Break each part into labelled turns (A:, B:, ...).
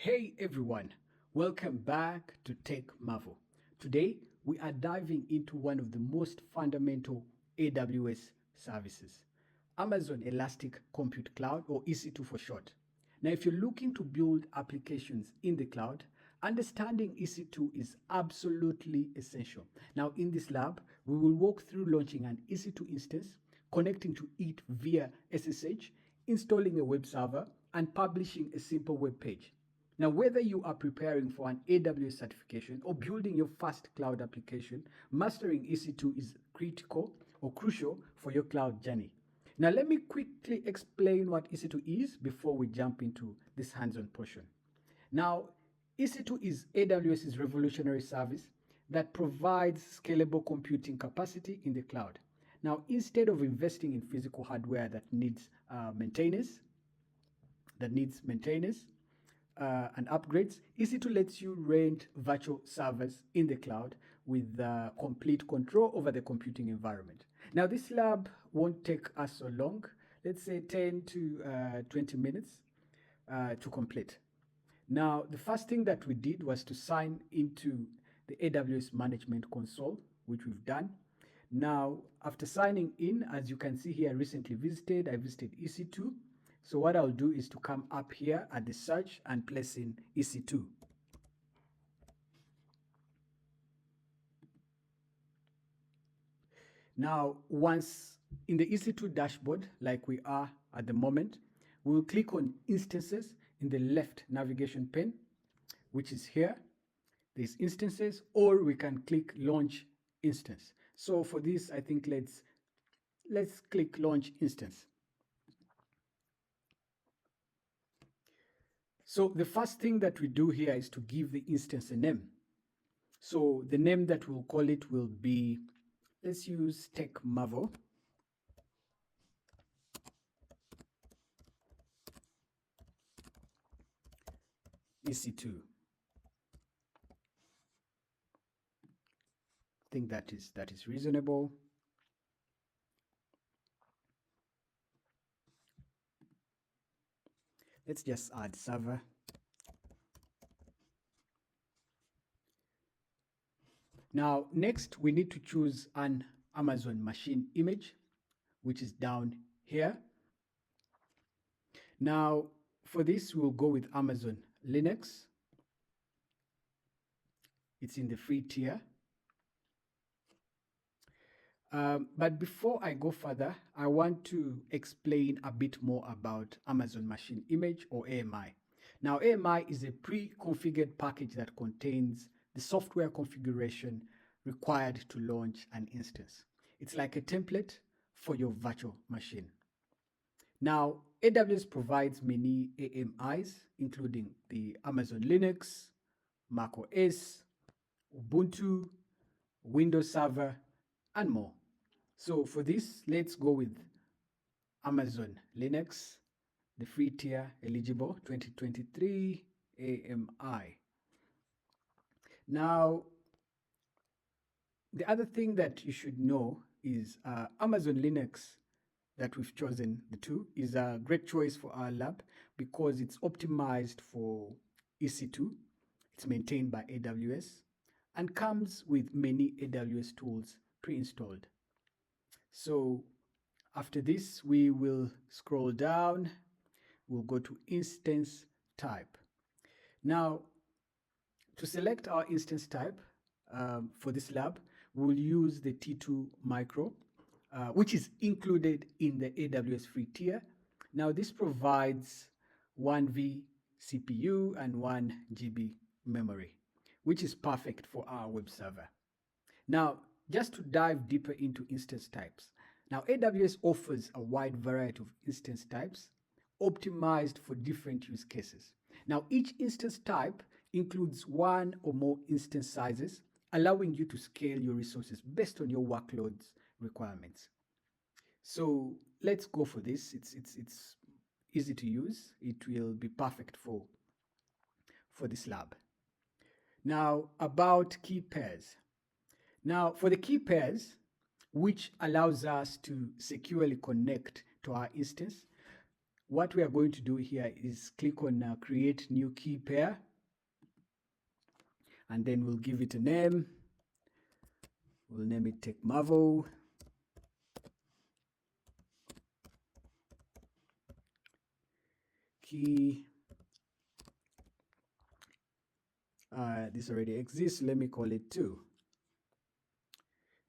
A: Hey everyone, welcome back to Tech Marvel. Today we are diving into one of the most fundamental AWS services, Amazon Elastic Compute Cloud, or EC2 for short. Now, if you're looking to build applications in the cloud, understanding EC2 is absolutely essential. Now, in this lab, we will walk through launching an EC2 instance, connecting to it via SSH, installing a web server, and publishing a simple web page. Now, whether you are preparing for an AWS certification or building your first cloud application, mastering EC2 is critical or crucial for your cloud journey. Now, let me quickly explain what EC2 is before we jump into this hands-on portion. Now, EC2 is AWS's revolutionary service that provides scalable computing capacity in the cloud. Now, instead of investing in physical hardware that needs maintenance, and upgrades, EC2 lets you rent virtual servers in the cloud with complete control over the computing environment. Now, this lab won't take us so long, let's say 10 to 20 minutes to complete. Now, the first thing that we did was to sign into the AWS Management Console, which we've done. Now, after signing in, as you can see here, I visited EC2. So what I'll do is to come up here at the search and place in EC2. Now, once in the EC2 dashboard, like we are at the moment, we'll click on Instances in the left navigation pane, which is here. There's Instances, or we can click Launch Instance. So for this, I think let's click Launch Instance. So the first thing that we do here is to give the instance a name. So the name that we'll call it will be, let's use Tech Marvel. EC2. I think that is reasonable. Let's just add server. Now, next we need to choose an Amazon machine image, which is down here. Now, for this, we'll go with Amazon Linux. It's in the free tier. But before I go further, I want to explain a bit more about Amazon Machine Image, or AMI. Now, AMI is a pre-configured package that contains the software configuration required to launch an instance. It's like a template for your virtual machine. Now, AWS provides many AMIs, including the Amazon Linux, Mac OS, Ubuntu, Windows Server, and more. So for this, let's go with Amazon Linux, the free tier, eligible 2023 AMI. Now, the other thing that you should know is Amazon Linux that we've chosen, the two, is a great choice for our lab because it's optimized for EC2. It's maintained by AWS and comes with many AWS tools pre-installed. So after this, we will scroll down. We'll go to instance type. Now, to select our instance type for this lab, we'll use the T2 Micro, which is included in the AWS Free Tier. Now, this provides 1V CPU and 1 GB memory, which is perfect for our web server. Now, just to dive deeper into instance types. Now, AWS offers a wide variety of instance types optimized for different use cases. Now, each instance type includes one or more instance sizes, allowing you to scale your resources based on your workload's requirements. So let's go for this. It's easy to use. It will be perfect for this lab. Now, about key pairs. Now, for the key pairs, which allows us to securely connect to our instance, what we are going to do here is click on create new key pair, and then we'll give it a name. We'll name it Tech Marvel. Key. This already exists. Let me call it 2.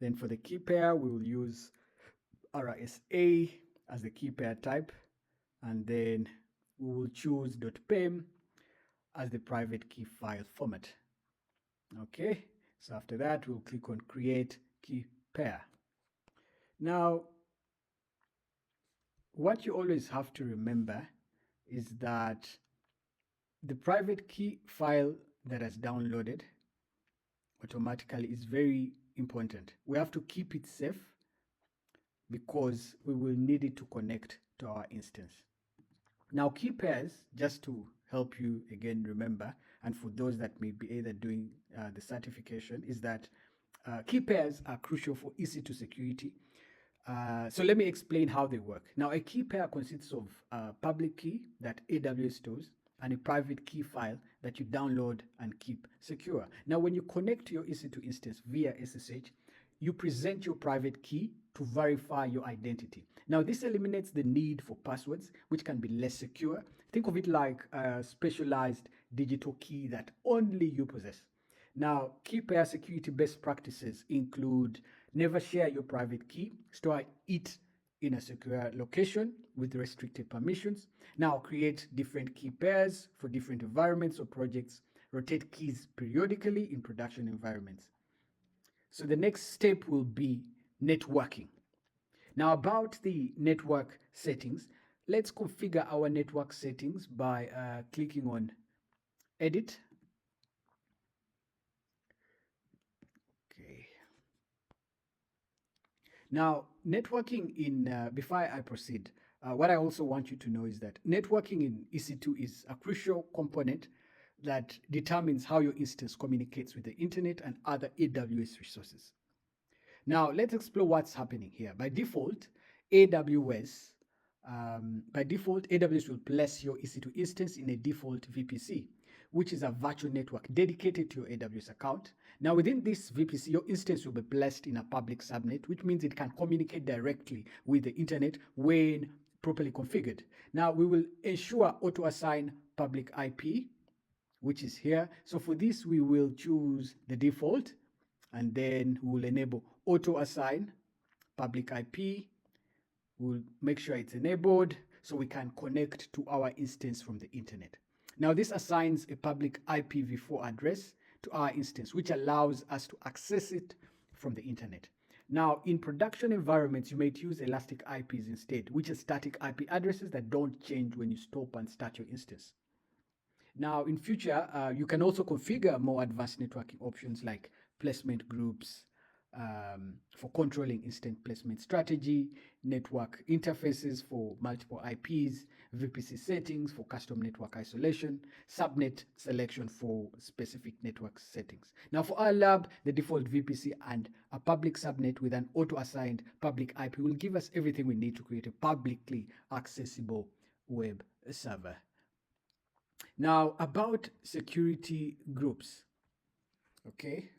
A: Then for the key pair, we will use RSA as the key pair type, and then we will choose .pem as the private key file format. Okay, so after that, we'll click on create key pair. Now, what you always have to remember is that the private key file that is downloaded automatically is very important. We have to keep it safe because we will need it to connect to our instance. Now, key pairs, just to help you again remember, and for those that may be either doing the certification, is that key pairs are crucial for EC2 security. So let me explain how they work. Now, a key pair consists of a public key that AWS stores and a private key file that you download and keep secure. Now, when you connect to your EC2 instance via SSH, you present your private key to verify your identity. Now, this eliminates the need for passwords, which can be less secure. Think of it like a specialized digital key that only you possess. Now, key pair security best practices include never share your private key, store it in a secure location with restricted permissions. Now, create different key pairs for different environments or projects. Rotate keys periodically in production environments. So the next step will be networking. Now, about the network settings, let's configure our network settings by clicking on Edit. Okay. Now, networking in, before I proceed, what I also want you to know is that networking in EC2 is a crucial component that determines how your instance communicates with the internet and other AWS resources. Now, let's explore what's happening here. By default, AWS will place your EC2 instance in a default VPC, which is a virtual network dedicated to your AWS account. Now, within this VPC, your instance will be placed in a public subnet, which means it can communicate directly with the internet when properly configured. Now, we will ensure auto-assign public IP, which is here. So for this, we will choose the default, and then we'll enable auto-assign public IP. We'll make sure it's enabled so we can connect to our instance from the internet. Now, this assigns a public IPv4 address to our instance, which allows us to access it from the internet. Now, in production environments, you might use elastic IPs instead, which is static IP addresses that don't change when you stop and start your instance. Now, in future, you can also configure more advanced networking options like placement groups for controlling instant placement strategy, network interfaces for multiple IPs, VPC settings for custom network isolation, subnet selection for specific network settings. Now, for our lab, the default VPC and a public subnet with an auto-assigned public IP will give us everything we need to create a publicly accessible web server. Now, about security groups. Okay,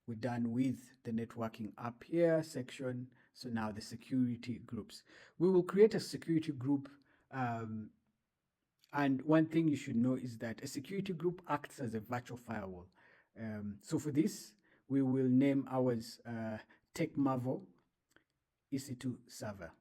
A: we're done with the networking up here section. So now the security groups. We will create a security group. And one thing you should know is that a security group acts as a virtual firewall. So for this, we will name ours Tech Marvel EC2 server.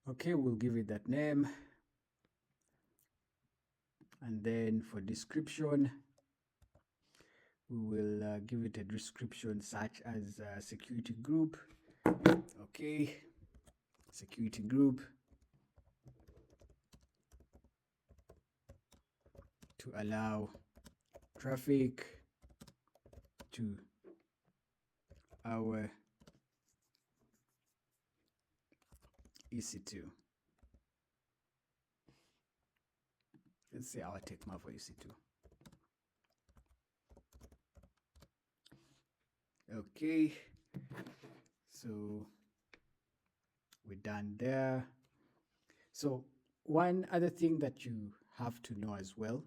A: Okay, we'll give it that name. And then for description, we will give it a description such as security group. Okay, security group. to allow traffic to our EC2. Let's say our TechMa for EC2. Okay, so we're done there. So one other thing that you have to know as well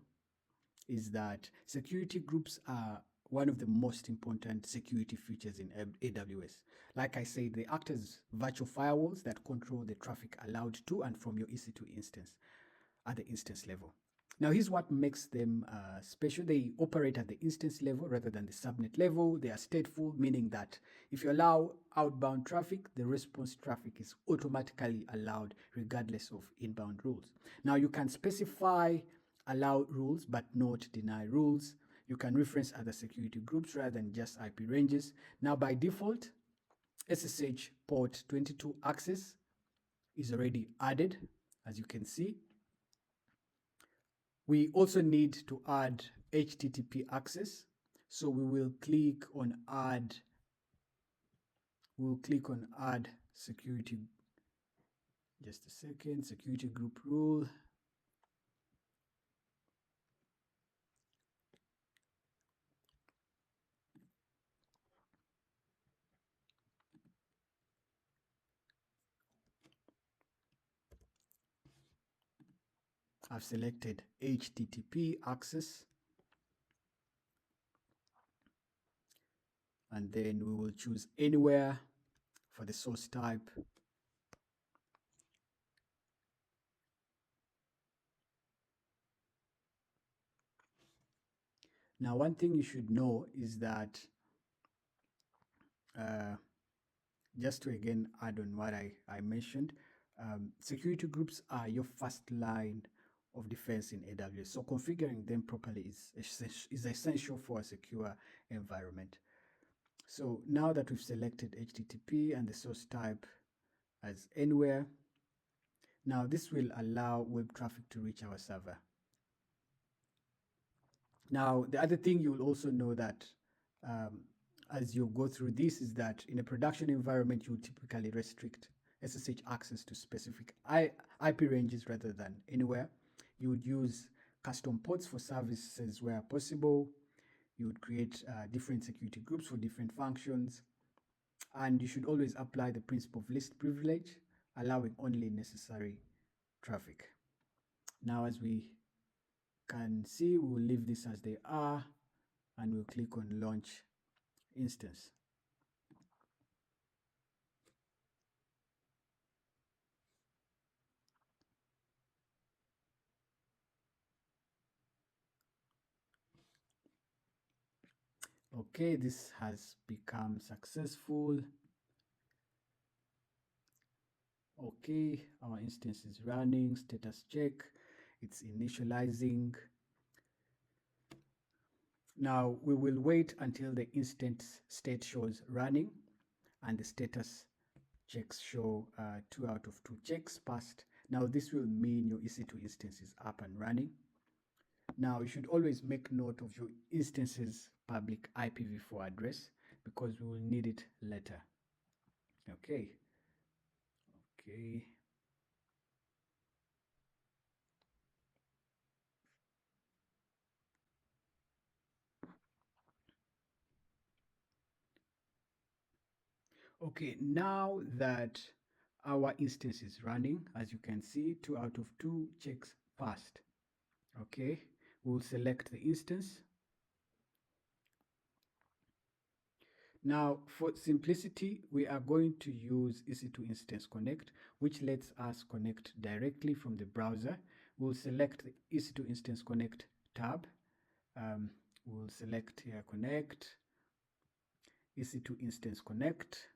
A: is that security groups are one of the most important security features in AWS. Like I said, they act as virtual firewalls that control the traffic allowed to and from your EC2 instance at the instance level. Now, here's what makes them special. They operate at the instance level rather than the subnet level. They are stateful, meaning that if you allow outbound traffic, the response traffic is automatically allowed regardless of inbound rules. Now, you can specify allow rules but not deny rules. You can reference other security groups rather than just IP ranges. Now, by default, SSH port 22 access is already added, as you can see. We also need to add HTTP access. So we will click on add. We'll click on add security. Just a second, security group rule. I've selected HTTP access. And then we will choose anywhere for the source type. Now, one thing you should know is that, just to again add on what I mentioned, security groups are your first line of defense in AWS. So configuring them properly is essential for a secure environment. So now that we've selected HTTP and the source type as anywhere, now this will allow web traffic to reach our server. Now, the other thing you will also know that as you go through this is that in a production environment, you will typically restrict SSH access to specific IP ranges rather than anywhere. You would use custom ports for services where possible. You would create different security groups for different functions. And you should always apply the principle of least privilege, allowing only necessary traffic. Now, as we can see, we will leave this as they are, and we'll click on launch instance. Okay, this has become successful. Okay, our instance is running, status check, it's initializing. Now we will wait until the instance state shows running and the status checks show 2 out of 2 checks passed. Now this will mean your EC2 instance is up and running. Now you should always make note of your instance's public IPv4 address because we will need it later. Okay. Okay, now that our instance is running, as you can see, 2 out of 2 checks passed. Okay, we'll select the instance. Now, for simplicity, we are going to use EC2 Instance Connect, which lets us connect directly from the browser. We'll select the EC2 Instance Connect tab. We'll select here Connect, EC2 Instance Connect.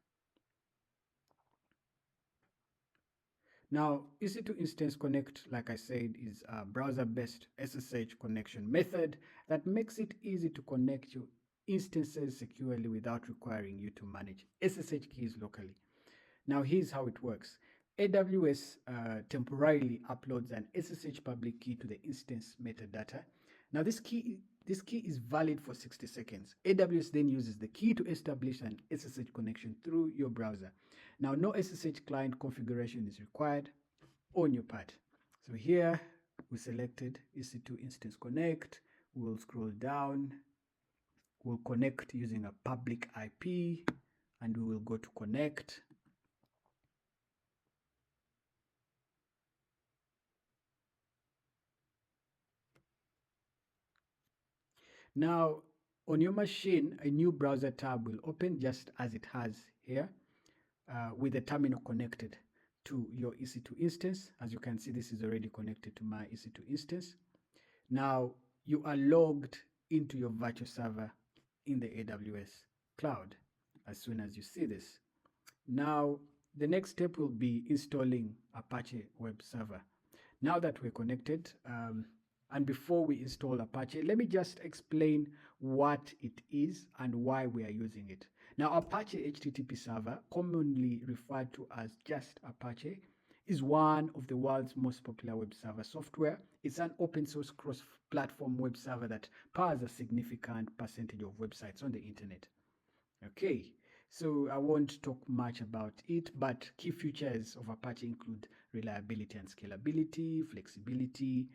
A: Now, EC2 Instance Connect, like I said, is a browser-based SSH connection method that makes it easy to connect your instances securely without requiring you to manage SSH keys locally. Now, here's how it works. AWS temporarily uploads an SSH public key to the instance metadata. Now this key is valid for 60 seconds. AWS then uses the key to establish an SSH connection through your browser. Now no SSH client configuration is required on your part. So here we selected EC2 Instance Connect. We'll scroll down. We'll connect using a public IP and we will go to connect. Now, on your machine, a new browser tab will open just as it has here with the terminal connected to your EC2 instance. As you can see, this is already connected to my EC2 instance. Now, you are logged into your virtual server in the AWS cloud as soon as you see this. Now, the next step will be installing Apache web server. Now that we're connected, and before we install Apache, let me just explain what it is and why we are using it. Now, Apache HTTP server, commonly referred to as just Apache, is one of the world's most popular web server software. It's an open source cross-platform web server that powers a significant percentage of websites on the internet. Okay, so I won't talk much about it, but key features of Apache include reliability and scalability, flexibility,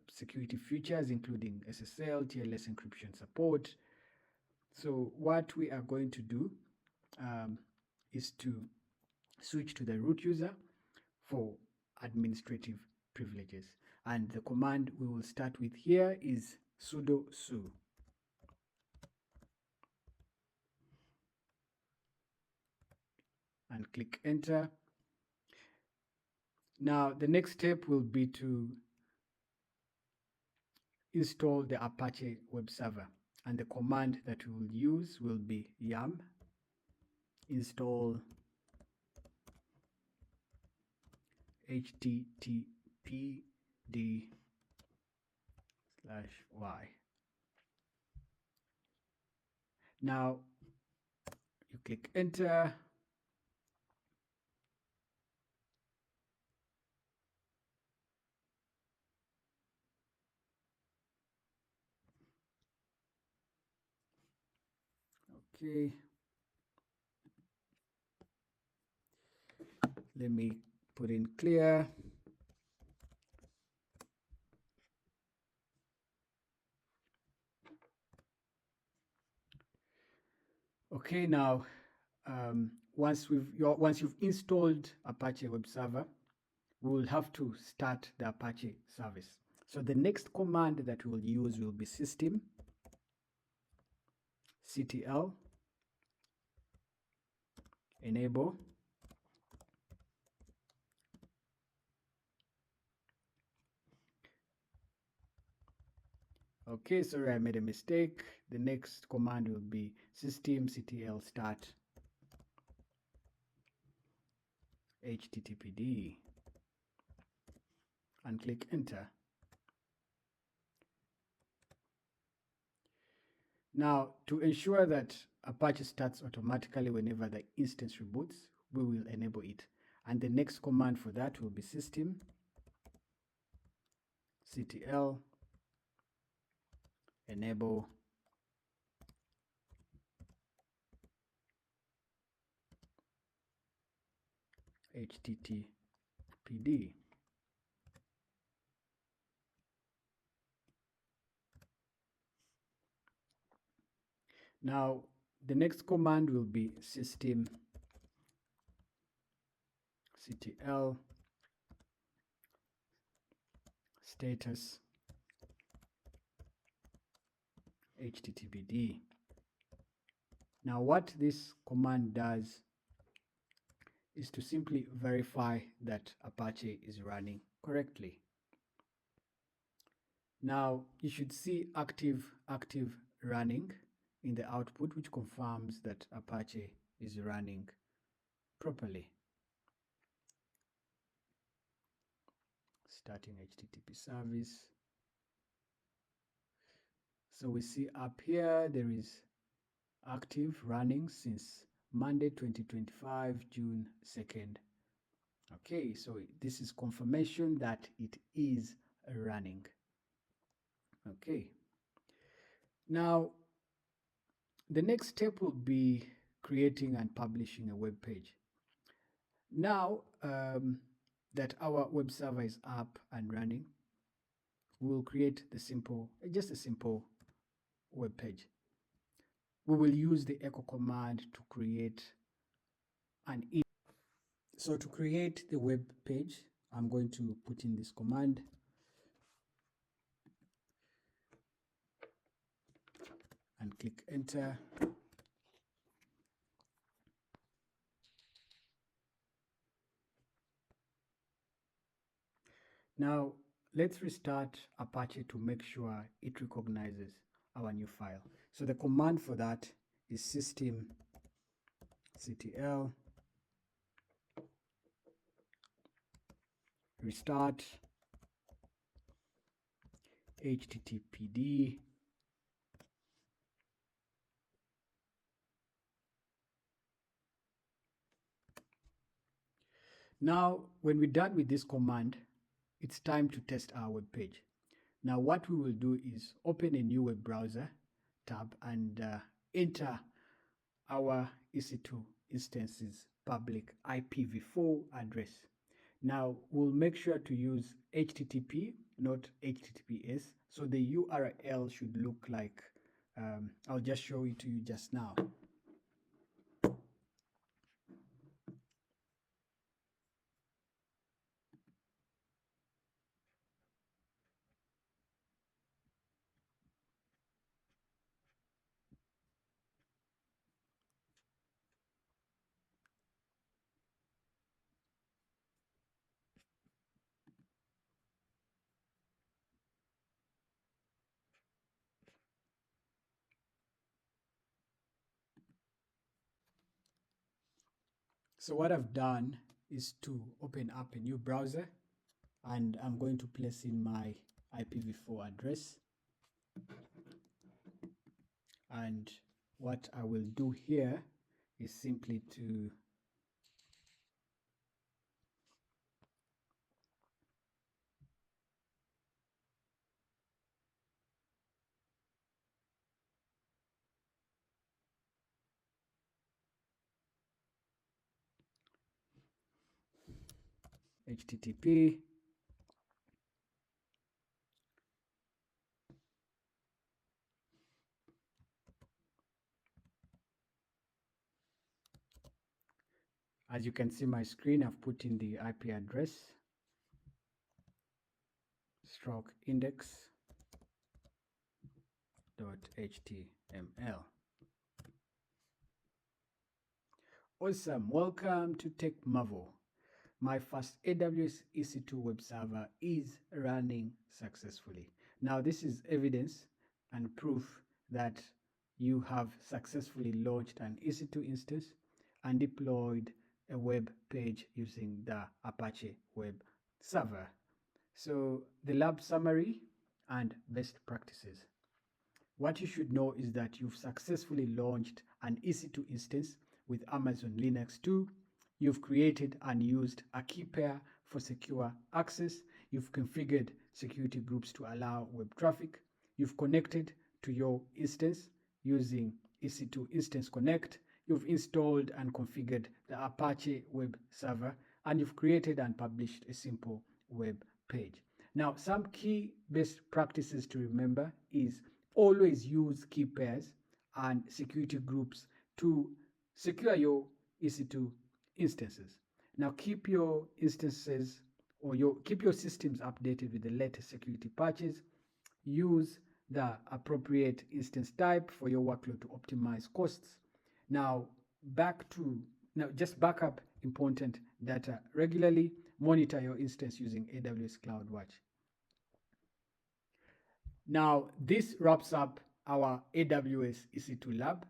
A: security features including SSL, TLS encryption support. So what we are going to do is to switch to the root user for administrative privileges. And the command we will start with here is sudo su. And click enter. Now the next step will be to install the Apache web server, and the command that we will use will be yum install httpd/y. Now you click enter. Okay, let me put in clear. Okay, now once you've installed Apache web server, we will have to start the Apache service. So the next command that we'll use will be system ctl enable Okay, sorry, I made a mistake. The next command will be systemctl start httpd and click enter. Now, to ensure that Apache starts automatically whenever the instance reboots, we will enable it. And the next command for that will be systemctl enable httpd. Now, the next command will be systemctl status httpd. Now, what this command does is to simply verify that Apache is running correctly. Now, you should see active running in the output, which confirms that Apache is running properly. Starting HTTP service. So we see up here there is active running since Monday 2025, June 2nd. Okay, so this is confirmation that it is running. Okay. Now, the next step will be creating and publishing a web page. Now that our web server is up and running, we'll create just a simple web page. We will use the echo command to create an image. So to create the web page, I'm going to put in this command and click enter. Now let's restart Apache to make sure it recognizes our new file. So the command for that is systemctl restart httpd . Now, when we're done with this command, it's time to test our web page. Now, what we will do is open a new web browser tab and enter our EC2 instance's public IPv4 address. Now, we'll make sure to use HTTP, not HTTPS. So the URL should look like, I'll just show it to you just now. So what I've done is to open up a new browser, and I'm going to place in my IPv4 address. And what I will do here is simply to HTTP as you can see my screen, I've put in the IP address stroke index.html. Awesome, welcome to Tech Marvel. My first AWS EC2 web server is running successfully. Now this is evidence and proof that you have successfully launched an EC2 instance and deployed a web page using the Apache web server. So the lab summary and best practices. What you should know is that you've successfully launched an EC2 instance with Amazon Linux 2. You've created and used a key pair for secure access. You've configured security groups to allow web traffic. You've connected to your instance using EC2 Instance Connect. You've installed and configured the Apache web server, and you've created and published a simple web page. Now, some key best practices to remember is always use key pairs and security groups to secure your EC2 instances. Now keep your instances or keep your systems updated with the latest security patches. Use the appropriate instance type for your workload to optimize costs. Now just back up important data regularly. Monitor your instance using AWS CloudWatch. Now this wraps up our AWS EC2 lab.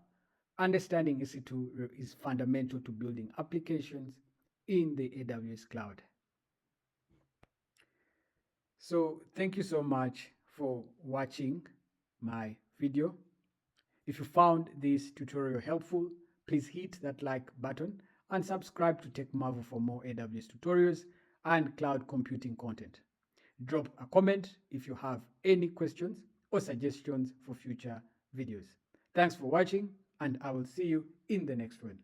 A: Understanding EC2 is fundamental to building applications in the AWS cloud. So thank you so much for watching my video. If you found this tutorial helpful, please hit that like button and subscribe to Tech Marvel for more AWS tutorials and cloud computing content. Drop a comment if you have any questions or suggestions for future videos. Thanks for watching, and I will see you in the next one.